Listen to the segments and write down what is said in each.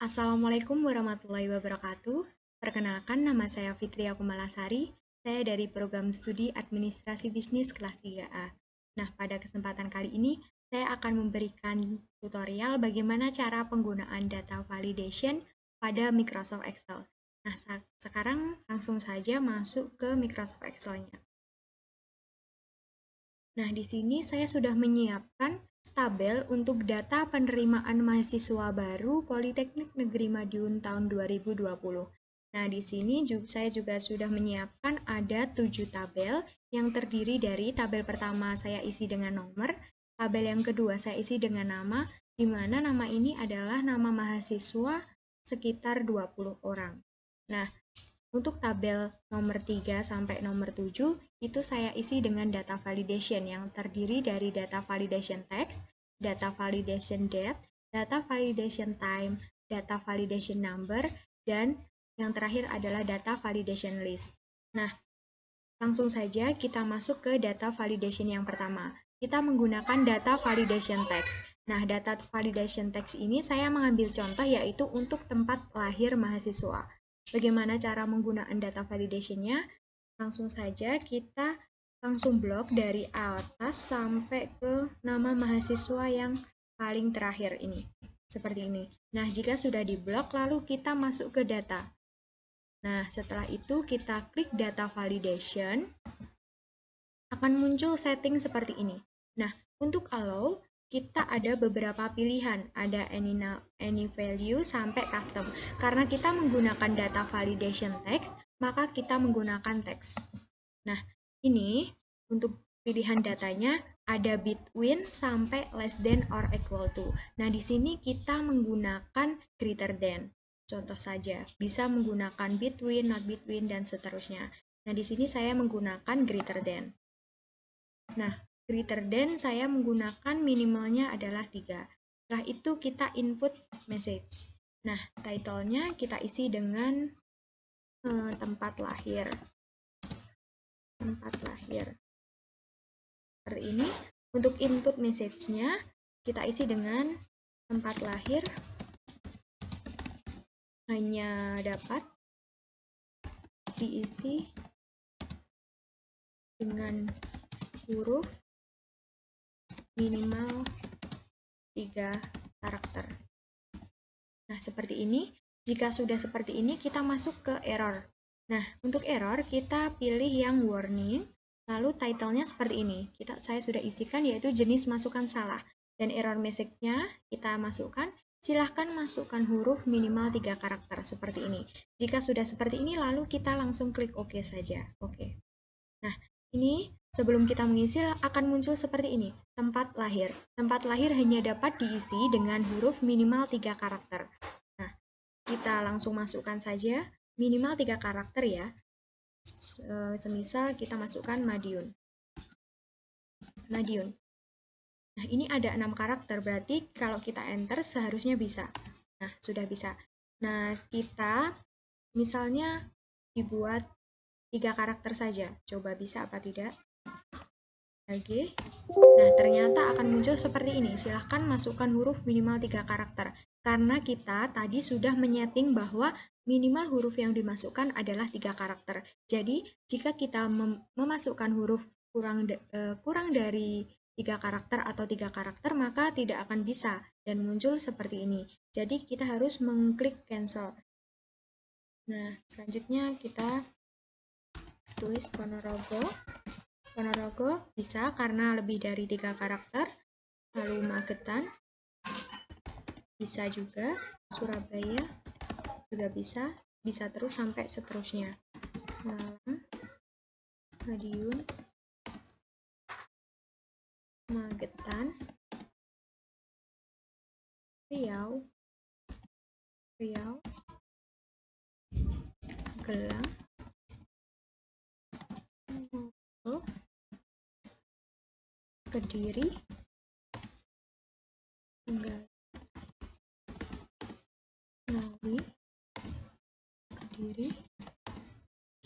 Assalamualaikum warahmatullahi wabarakatuh. Perkenalkan, nama saya Fitria Kumalasari. Saya dari program studi Administrasi Bisnis kelas 3A. Nah, pada kesempatan kali ini, saya akan memberikan tutorial bagaimana cara penggunaan data validation pada Microsoft Excel. Nah, sekarang langsung saja masuk ke Microsoft Excel-nya. Nah, di sini saya sudah menyiapkan tabel untuk data penerimaan mahasiswa baru Politeknik Negeri Madiun tahun 2020. Nah, di sini saya juga sudah menyiapkan ada 7 tabel yang terdiri dari tabel pertama saya isi dengan nomor, tabel yang kedua saya isi dengan nama, di mana nama ini adalah nama mahasiswa sekitar 20 orang. Nah, untuk tabel nomor 3 sampai nomor 7, itu saya isi dengan data validation yang terdiri dari data validation text, data validation date, data validation time, data validation number, dan yang terakhir adalah data validation list. Nah, langsung saja kita masuk ke data validation yang pertama. Kita menggunakan data validation text. Nah, data validation text ini saya mengambil contoh yaitu untuk tempat lahir mahasiswa. Bagaimana cara menggunakan data validation-nya? Langsung saja kita langsung blok dari atas sampai ke nama mahasiswa yang paling terakhir ini. Seperti ini. Nah, jika sudah diblok, lalu kita masuk ke data. Nah, setelah itu kita klik data validation, akan muncul setting seperti ini. Nah, untuk allow, kita ada beberapa pilihan, ada any value sampai custom. Karena kita menggunakan data validation text, maka kita menggunakan text. Nah, ini untuk pilihan datanya ada between sampai less than or equal to. Nah, di sini kita menggunakan greater than. Contoh saja, bisa menggunakan between, not between, dan seterusnya. Nah, di sini saya menggunakan greater than. Nah, greater than saya menggunakan minimalnya adalah 3. Setelah itu kita input message. Nah, title-nya kita isi dengan tempat lahir. Tempat lahir. Seperti ini. Untuk input message-nya kita isi dengan tempat lahir hanya dapat diisi dengan huruf minimal 3 karakter. Nah, seperti ini. Jika sudah seperti ini, kita masuk ke error. Nah, untuk error, kita pilih yang warning, lalu title-nya seperti ini. Saya sudah isikan, yaitu jenis masukan salah. Dan error message-nya kita masukkan, silahkan masukkan huruf minimal 3 karakter, seperti ini. Jika sudah seperti ini, lalu kita langsung klik OK saja. Oke. Nah, ini sebelum kita mengisi akan muncul seperti ini, tempat lahir. Tempat lahir hanya dapat diisi dengan huruf minimal 3 karakter. Nah, kita langsung masukkan saja minimal 3 karakter ya. Semisal kita masukkan Madiun. Madiun. Nah, ini ada 6 karakter, berarti kalau kita enter seharusnya bisa. Nah, sudah bisa. Nah, kita misalnya dibuat 3 karakter saja. Coba bisa apa tidak? Oke. Nah, ternyata akan muncul seperti ini. Silahkan masukkan huruf minimal 3 karakter. Karena kita tadi sudah menyeting bahwa minimal huruf yang dimasukkan adalah 3 karakter. Jadi, jika kita memasukkan huruf kurang dari 3 karakter atau 3 karakter, maka tidak akan bisa dan muncul seperti ini. Jadi, kita harus mengklik cancel. Nah, selanjutnya kita tulis Ponorogo. Ponorogo bisa karena lebih dari 3 karakter. Lalu Magetan bisa juga, Surabaya juga bisa terus sampai seterusnya. Malang, Madiun, Magetan, Riau, Gelang, Kediri, Ngawi, Kediri.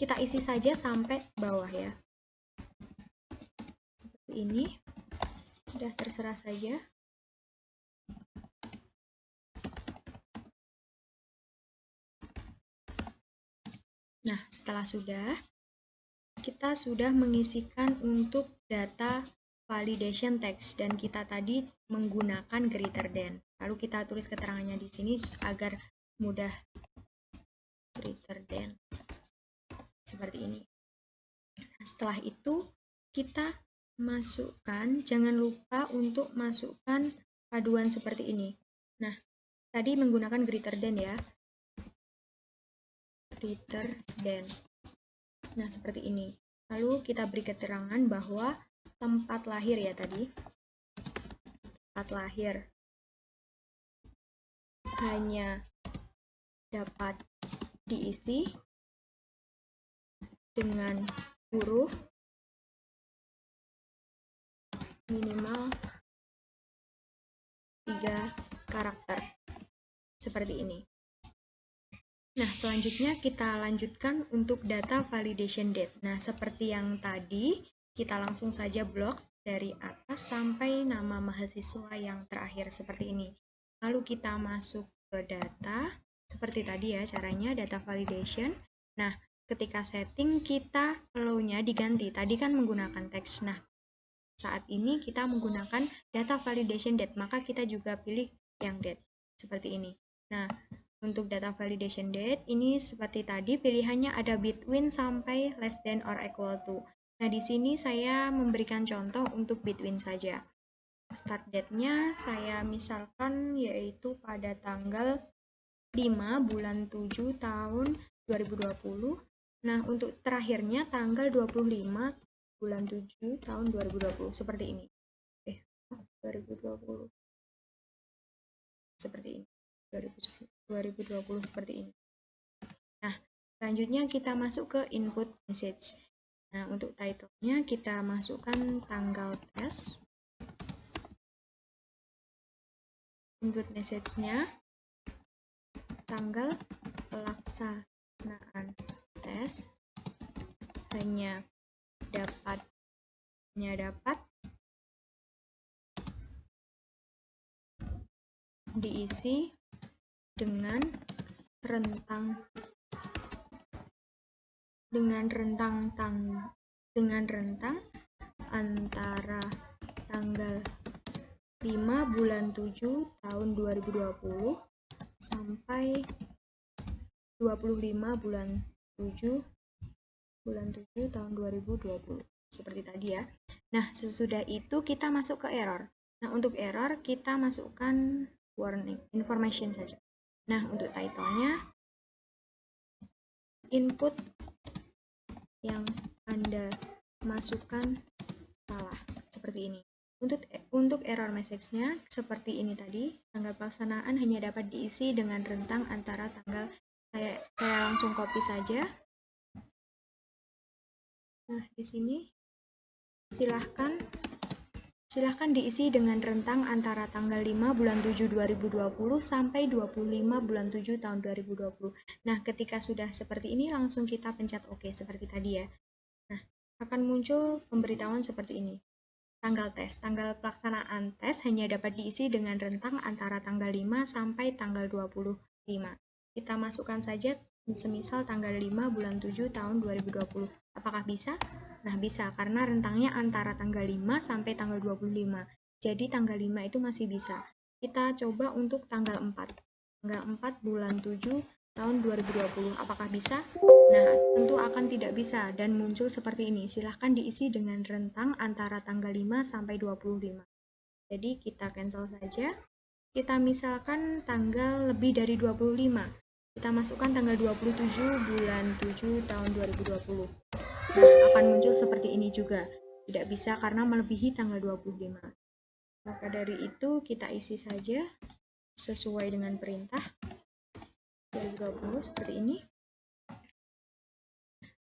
Kita isi saja sampai bawah ya. Seperti ini. Sudah terserah saja. Nah, setelah kita sudah mengisikan untuk data validation text dan kita tadi menggunakan greater than. Lalu kita tulis keterangannya di sini agar mudah, greater than, seperti ini. Nah, setelah itu kita masukkan, jangan lupa untuk masukkan paduan seperti ini. Nah, tadi menggunakan greater than ya, greater than. Nah, seperti ini. Lalu kita beri keterangan bahwa tempat lahir ya tadi, tempat lahir hanya dapat diisi dengan huruf minimal 3 karakter, seperti ini. Nah, selanjutnya kita lanjutkan untuk data validation date. Nah, seperti yang tadi, kita langsung saja blok dari atas sampai nama mahasiswa yang terakhir seperti ini. Lalu kita masuk ke data, seperti tadi ya caranya, data validation. Nah, ketika setting kita allow-nya diganti. Tadi kan menggunakan teks. Nah, saat ini kita menggunakan data validation date, maka kita juga pilih yang date, seperti ini. Nah, untuk data validation date, ini seperti tadi pilihannya ada between sampai less than or equal to. Nah, di sini saya memberikan contoh untuk between saja. Start date-nya saya misalkan yaitu pada tanggal 5 bulan 7 tahun 2020. Nah, untuk terakhirnya tanggal 25 bulan 7 tahun 2020, seperti ini. 2020. Seperti ini. 2020 seperti ini. Nah, selanjutnya kita masuk ke input message. Nah, untuk title-nya kita masukkan tanggal tes. Input message-nya tanggal pelaksanaan tes hanya dapat diisi dengan rentang antara tanggal 5 bulan 7 tahun 2020 sampai 25 bulan 7 tahun 2020, seperti tadi ya. Nah, sesudah itu kita masuk ke error. Nah, untuk error kita masukkan warning information saja. Nah, untuk title-nya input yang Anda masukkan salah, seperti ini. Untuk error message-nya seperti ini tadi, tanggal pelaksanaan hanya dapat diisi dengan rentang antara tanggal, saya langsung copy saja. Nah, di sini silahkan diisi dengan rentang antara tanggal 5 bulan 7 2020 sampai 25 bulan 7 tahun 2020. Nah, ketika sudah seperti ini langsung kita pencet OK seperti tadi ya. Nah, akan muncul pemberitahuan seperti ini. Tanggal pelaksanaan tes hanya dapat diisi dengan rentang antara tanggal 5 sampai tanggal 25. Kita masukkan saja semisal tanggal 5 bulan 7 tahun 2020. Apakah bisa? Nah, bisa karena rentangnya antara tanggal 5 sampai tanggal 25. Jadi tanggal 5 itu masih bisa. Kita coba untuk tanggal 4. Tanggal 4 bulan 7 tahun 2020. Apakah bisa? Nah, tentu akan tidak bisa dan muncul seperti ini. Silahkan diisi dengan rentang antara tanggal 5 sampai 25. Jadi kita cancel saja. Kita misalkan tanggal lebih dari 25. Kita masukkan tanggal 27 bulan 7 tahun 2020. Nah, akan muncul seperti ini juga. Tidak bisa karena melebihi tanggal 25. Maka dari itu kita isi saja sesuai dengan perintah 2020 seperti ini.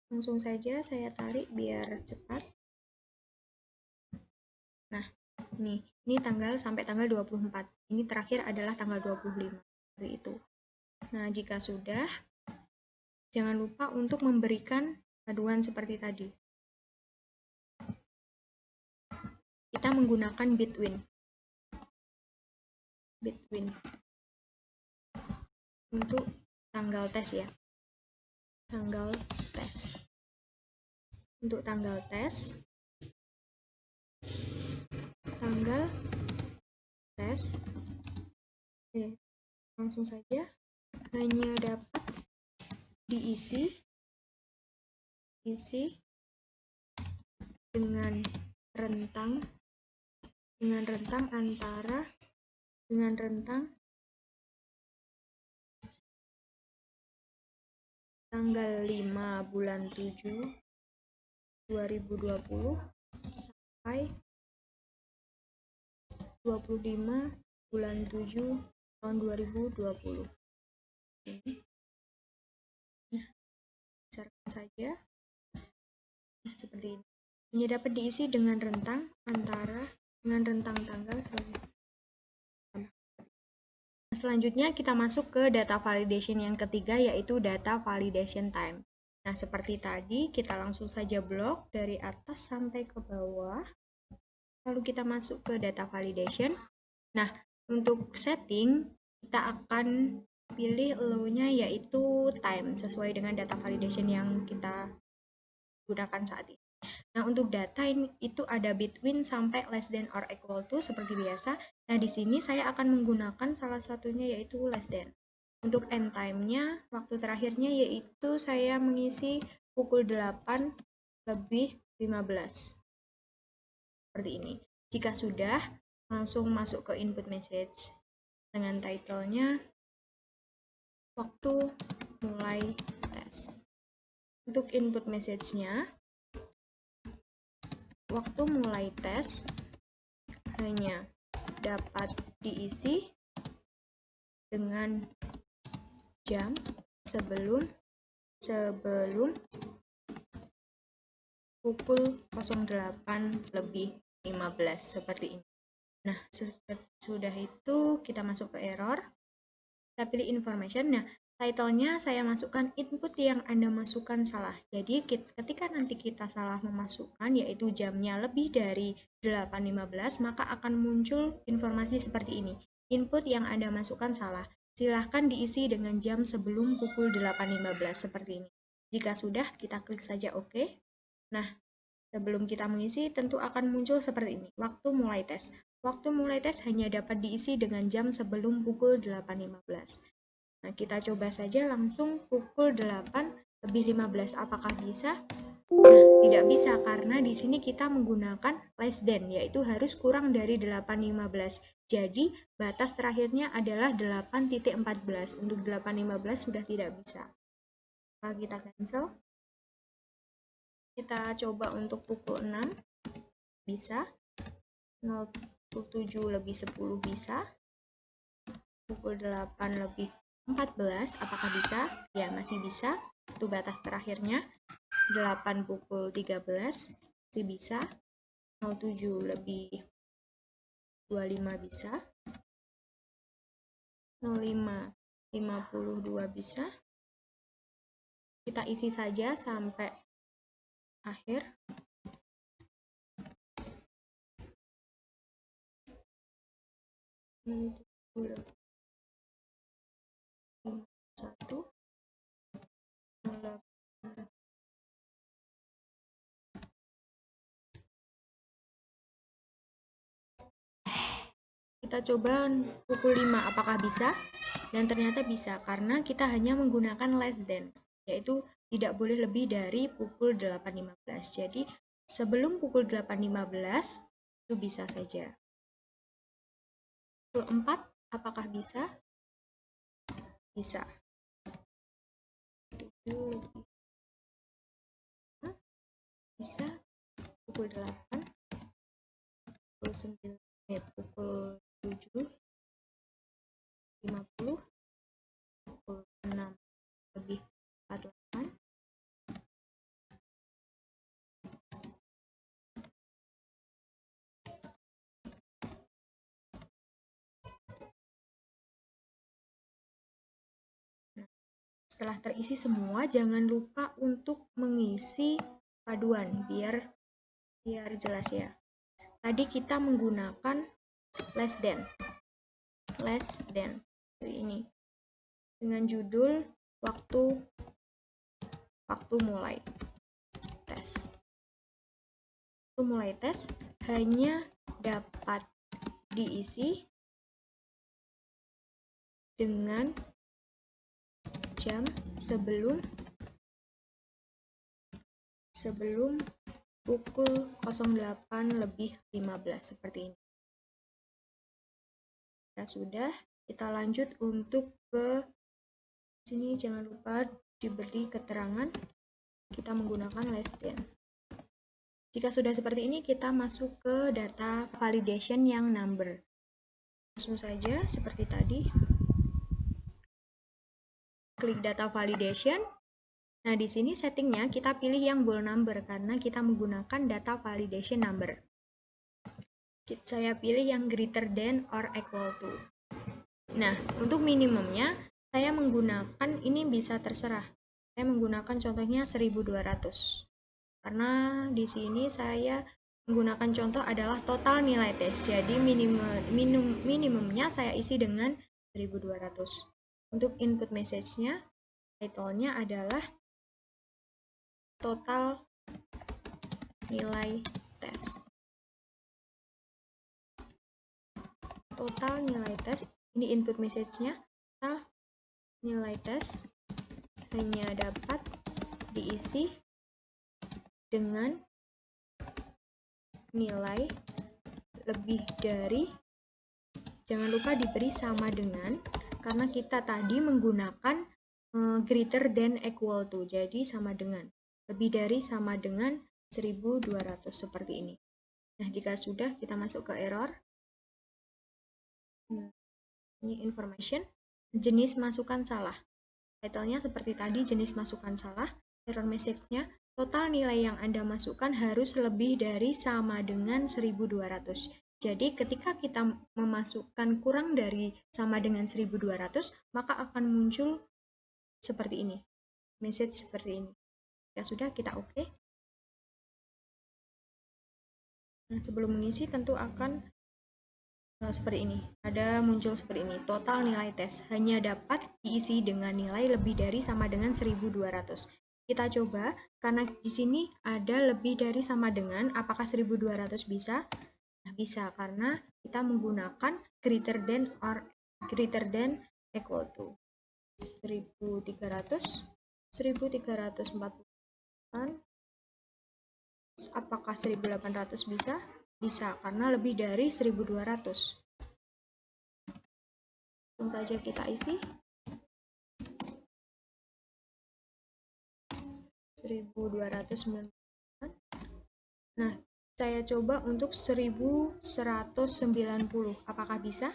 Langsung saja saya tarik biar cepat. Nah, ini tanggal sampai tanggal 24. Ini terakhir adalah tanggal 25. Seperti itu. Nah, jika sudah, jangan lupa untuk memberikan paduan seperti tadi. Kita menggunakan between untuk tanggal tes ya. tanggal tes. Untuk tanggal tes, langsung saja hanya dapat diisi dengan rentang tanggal 5 bulan 7 2020 sampai 25 bulan 7 tahun 2020. Nah, besarkan saja. Nah, seperti ini. Ini dapat diisi dengan rentang tanggal selanjutnya. Selanjutnya kita masuk ke data validation yang ketiga, yaitu data validation time. Nah, seperti tadi kita langsung saja blok dari atas sampai ke bawah. Lalu kita masuk ke data validation. Nah, untuk setting kita akan pilih allow-nya yaitu time sesuai dengan data validation yang kita gunakan saat ini. Nah, untuk data ini itu ada between sampai less than or equal to seperti biasa. Nah, di sini saya akan menggunakan salah satunya yaitu less than. Untuk end time-nya, waktu terakhirnya yaitu saya mengisi pukul 8 lebih 15. Seperti ini. Jika sudah, langsung masuk ke input message dengan title-nya waktu mulai tes. Untuk input message-nya, waktu mulai tes hanya dapat diisi dengan jam sebelum pukul 08 lebih 15 seperti ini. Nah, sudah itu kita masuk ke error. Kita pilih information. Nah, title-nya saya masukkan input yang Anda masukkan salah. Jadi ketika nanti kita salah memasukkan yaitu jamnya lebih dari 8.15, maka akan muncul informasi seperti ini. Input yang Anda masukkan salah. Silahkan diisi dengan jam sebelum pukul 8.15 seperti ini. Jika sudah, kita klik saja OK. Nah, sebelum kita mengisi tentu akan muncul seperti ini. Waktu mulai tes. Waktu mulai tes hanya dapat diisi dengan jam sebelum pukul 8.15. Nah, kita coba saja langsung pukul 8 lebih 15. Apakah bisa? Nah, tidak bisa karena di sini kita menggunakan less than, yaitu harus kurang dari 8.15. Jadi, batas terakhirnya adalah 8.14. Untuk 8.15 sudah tidak bisa. Maka kita cancel. Kita coba untuk pukul 6. Bisa. 07 lebih 10 bisa. Pukul 8 lebih 14, apakah bisa? Ya, masih bisa. Itu batas terakhirnya. 8 pukul 13, masih bisa. 07 lebih 25 bisa. 05 52 bisa. Kita isi saja sampai akhir. Kita coba pukul 5, apakah bisa? Dan ternyata bisa, karena kita hanya menggunakan less than, yaitu tidak boleh lebih dari pukul 8.15. Jadi, sebelum pukul 8.15, itu bisa saja. Pukul 4, apakah bisa? Bisa. Bisa. Pukul 8, pukul 9, pukul 7, 50, pukul 6 lebih 48. Setelah terisi semua, jangan lupa untuk mengisi paduan biar jelas ya. Tadi kita menggunakan less than ini dengan judul waktu waktu mulai tes. Waktu mulai tes hanya dapat diisi dengan jam sebelum pukul 08.15 seperti ini. Ya sudah, kita lanjut untuk ke sini. Jangan lupa diberi keterangan kita menggunakan less than. Jika sudah seperti ini, kita masuk ke data validation yang number. Langsung saja seperti tadi. Klik data validation. Nah, di sini settingnya kita pilih yang bool number karena kita menggunakan data validation number. Saya pilih yang greater than or equal to. Nah, untuk minimumnya saya menggunakan, ini bisa terserah. Saya menggunakan contohnya 1200. Karena di sini saya menggunakan contoh adalah total nilai tes. Jadi minimumnya saya isi dengan 1200. Untuk input message-nya, title-nya adalah total nilai tes. Total nilai tes, ini input message-nya. Total nilai tes hanya dapat diisi dengan nilai lebih dari, jangan lupa diberi sama dengan, karena kita tadi menggunakan greater than equal to, jadi sama dengan. Lebih dari sama dengan 1200 seperti ini. Nah, jika sudah, kita masuk ke error. Ini information, jenis masukan salah. Title-nya seperti tadi, jenis masukan salah. Error message-nya, total nilai yang Anda masukkan harus lebih dari sama dengan 1200. Jadi, ketika kita memasukkan kurang dari sama dengan 1200, maka akan muncul seperti ini. Message seperti ini. Ya sudah, kita oke. Nah, sebelum mengisi tentu akan seperti ini. Ada muncul seperti ini. Total nilai tes hanya dapat diisi dengan nilai lebih dari sama dengan 1200. Kita coba, karena di sini ada lebih dari sama dengan, apakah 1200 bisa? Nah, bisa, karena kita menggunakan greater than or greater than equal to. 1300, 1348. Apakah 1800 bisa? Bisa, karena lebih dari 1200. Langsung saja kita isi. 1290. Nah, saya coba untuk 1190. Apakah bisa?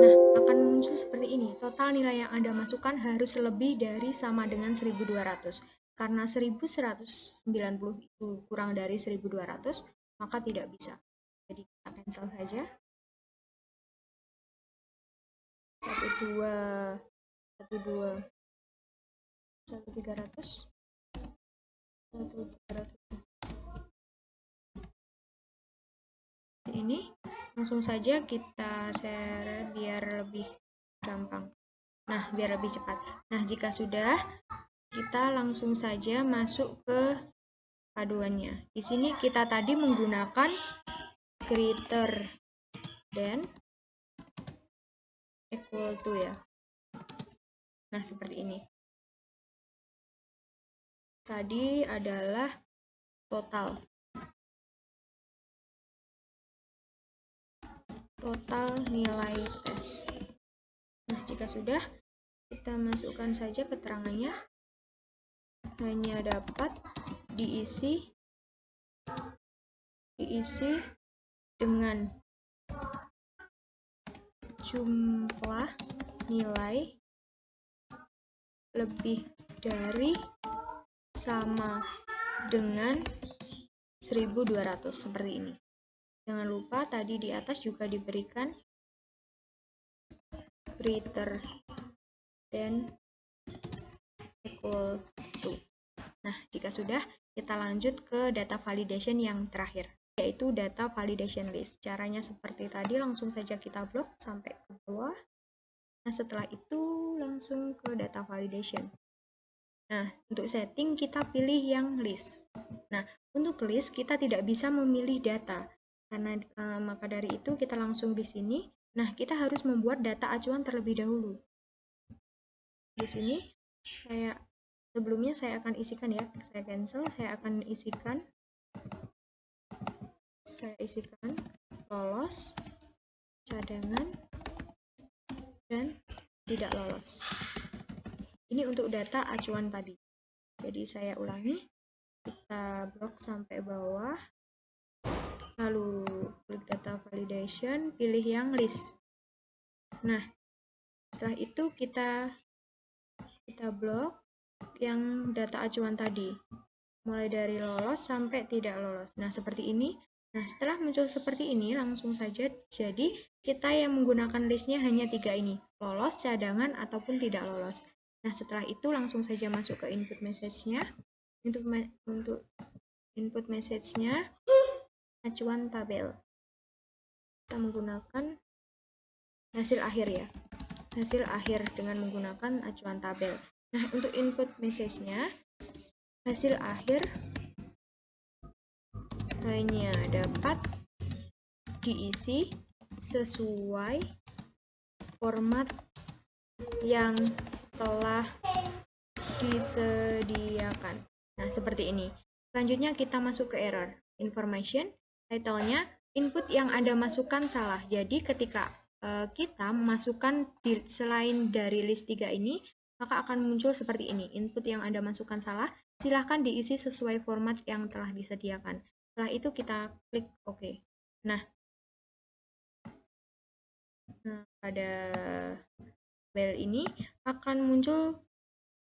Nah, akan muncul seperti ini. Total nilai yang Anda masukkan harus lebih dari sama dengan 1200. Karena 1190 itu kurang dari 1200, maka tidak bisa. Jadi kita cancel saja. 1300. Ini langsung saja kita share biar lebih gampang. Nah, biar lebih cepat. Nah, jika sudah, kita langsung saja masuk ke paduannya. Di sini kita tadi menggunakan greater than equal to ya. Nah, seperti ini. Tadi adalah total nilai tes. Nah, jika sudah, kita masukkan saja keterangannya. Hanya dapat diisi dengan jumlah nilai lebih dari sama dengan 1200 seperti ini. Jangan lupa tadi di atas juga diberikan greater than equal to. Nah, jika sudah, kita lanjut ke data validation yang terakhir, yaitu data validation list. Caranya seperti tadi, langsung saja kita blok sampai ke bawah. Nah, setelah itu langsung ke data validation. Nah, untuk setting kita pilih yang list. Nah, untuk list kita tidak bisa memilih data. Karena maka dari itu kita langsung di sini. Nah, kita harus membuat data acuan terlebih dahulu. Di sini sebelumnya saya akan isikan ya. Saya cancel, saya akan isikan. Saya isikan lolos, cadangan, dan tidak lolos. Ini untuk data acuan tadi. Jadi saya ulangi, kita blok sampai bawah, lalu klik data validation, pilih yang list. Nah, setelah itu kita blok yang data acuan tadi, mulai dari lolos sampai tidak lolos. Nah, seperti ini. Nah, setelah muncul seperti ini, langsung saja jadi kita yang menggunakan listnya hanya 3 ini, lolos, cadangan, ataupun tidak lolos. Nah, setelah itu langsung saja masuk ke input message-nya. Untuk input message-nya, acuan tabel. Kita menggunakan hasil akhir ya. Hasil akhir dengan menggunakan acuan tabel. Nah, untuk input message-nya, hasil akhir hanya dapat diisi sesuai format yang telah disediakan. Nah, seperti ini. Selanjutnya kita masuk ke error. Information, title-nya, input yang Anda masukkan salah. Jadi ketika kita memasukkan selain dari list 3 ini, maka akan muncul seperti ini. Input yang Anda masukkan salah, silahkan diisi sesuai format yang telah disediakan. Setelah itu kita klik OK. Nah, pada tabel ini akan muncul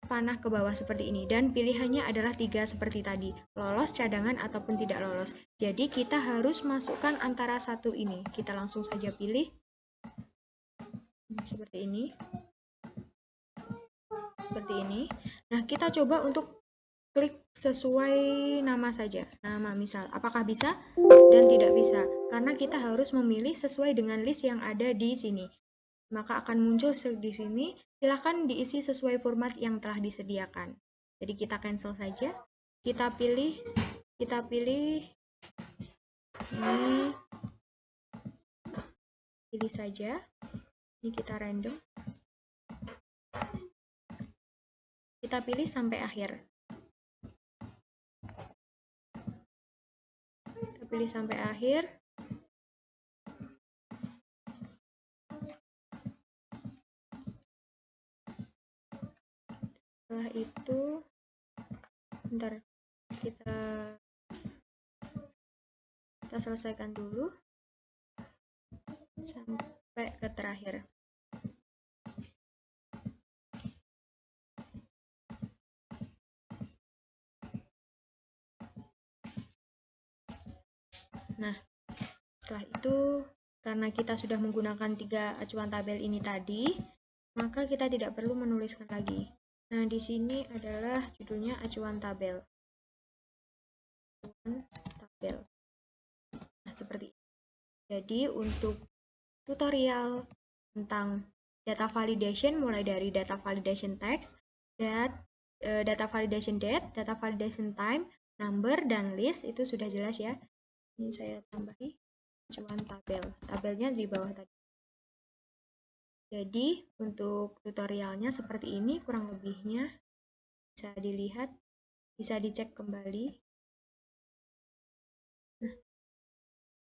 panah ke bawah seperti ini, dan pilihannya adalah 3 seperti tadi, lolos, cadangan, ataupun tidak lolos. Jadi kita harus masukkan antara satu ini. Kita langsung saja pilih seperti ini. Seperti ini. Nah, kita coba untuk klik sesuai nama saja. Nama misal, apakah bisa dan tidak bisa? Karena kita harus memilih sesuai dengan list yang ada di sini. Maka akan muncul di sini, silahkan diisi sesuai format yang telah disediakan. Jadi kita cancel saja. Kita pilih ini, pilih saja. Ini kita random. Kita pilih sampai akhir. Kita pilih sampai akhir. Setelah itu, bentar, kita selesaikan dulu sampai ke terakhir. Nah, setelah itu, karena kita sudah menggunakan 3 acuan tabel ini tadi, maka kita tidak perlu menuliskan lagi. Nah, di sini adalah judulnya acuan tabel. Nah, seperti ini. Jadi, untuk tutorial tentang data validation, mulai dari data validation text, data validation date, data validation time, number, dan list, itu sudah jelas ya. Ini saya tambahi acuan tabel. Tabelnya di bawah tadi. Jadi, untuk tutorialnya seperti ini, kurang lebihnya bisa dilihat, bisa dicek kembali. Nah,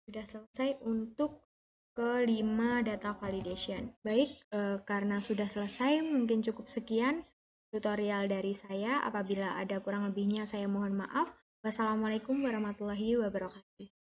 sudah selesai untuk ke-5 data validation. Baik, karena sudah selesai, mungkin cukup sekian tutorial dari saya. Apabila ada kurang lebihnya, saya mohon maaf. Wassalamualaikum warahmatullahi wabarakatuh.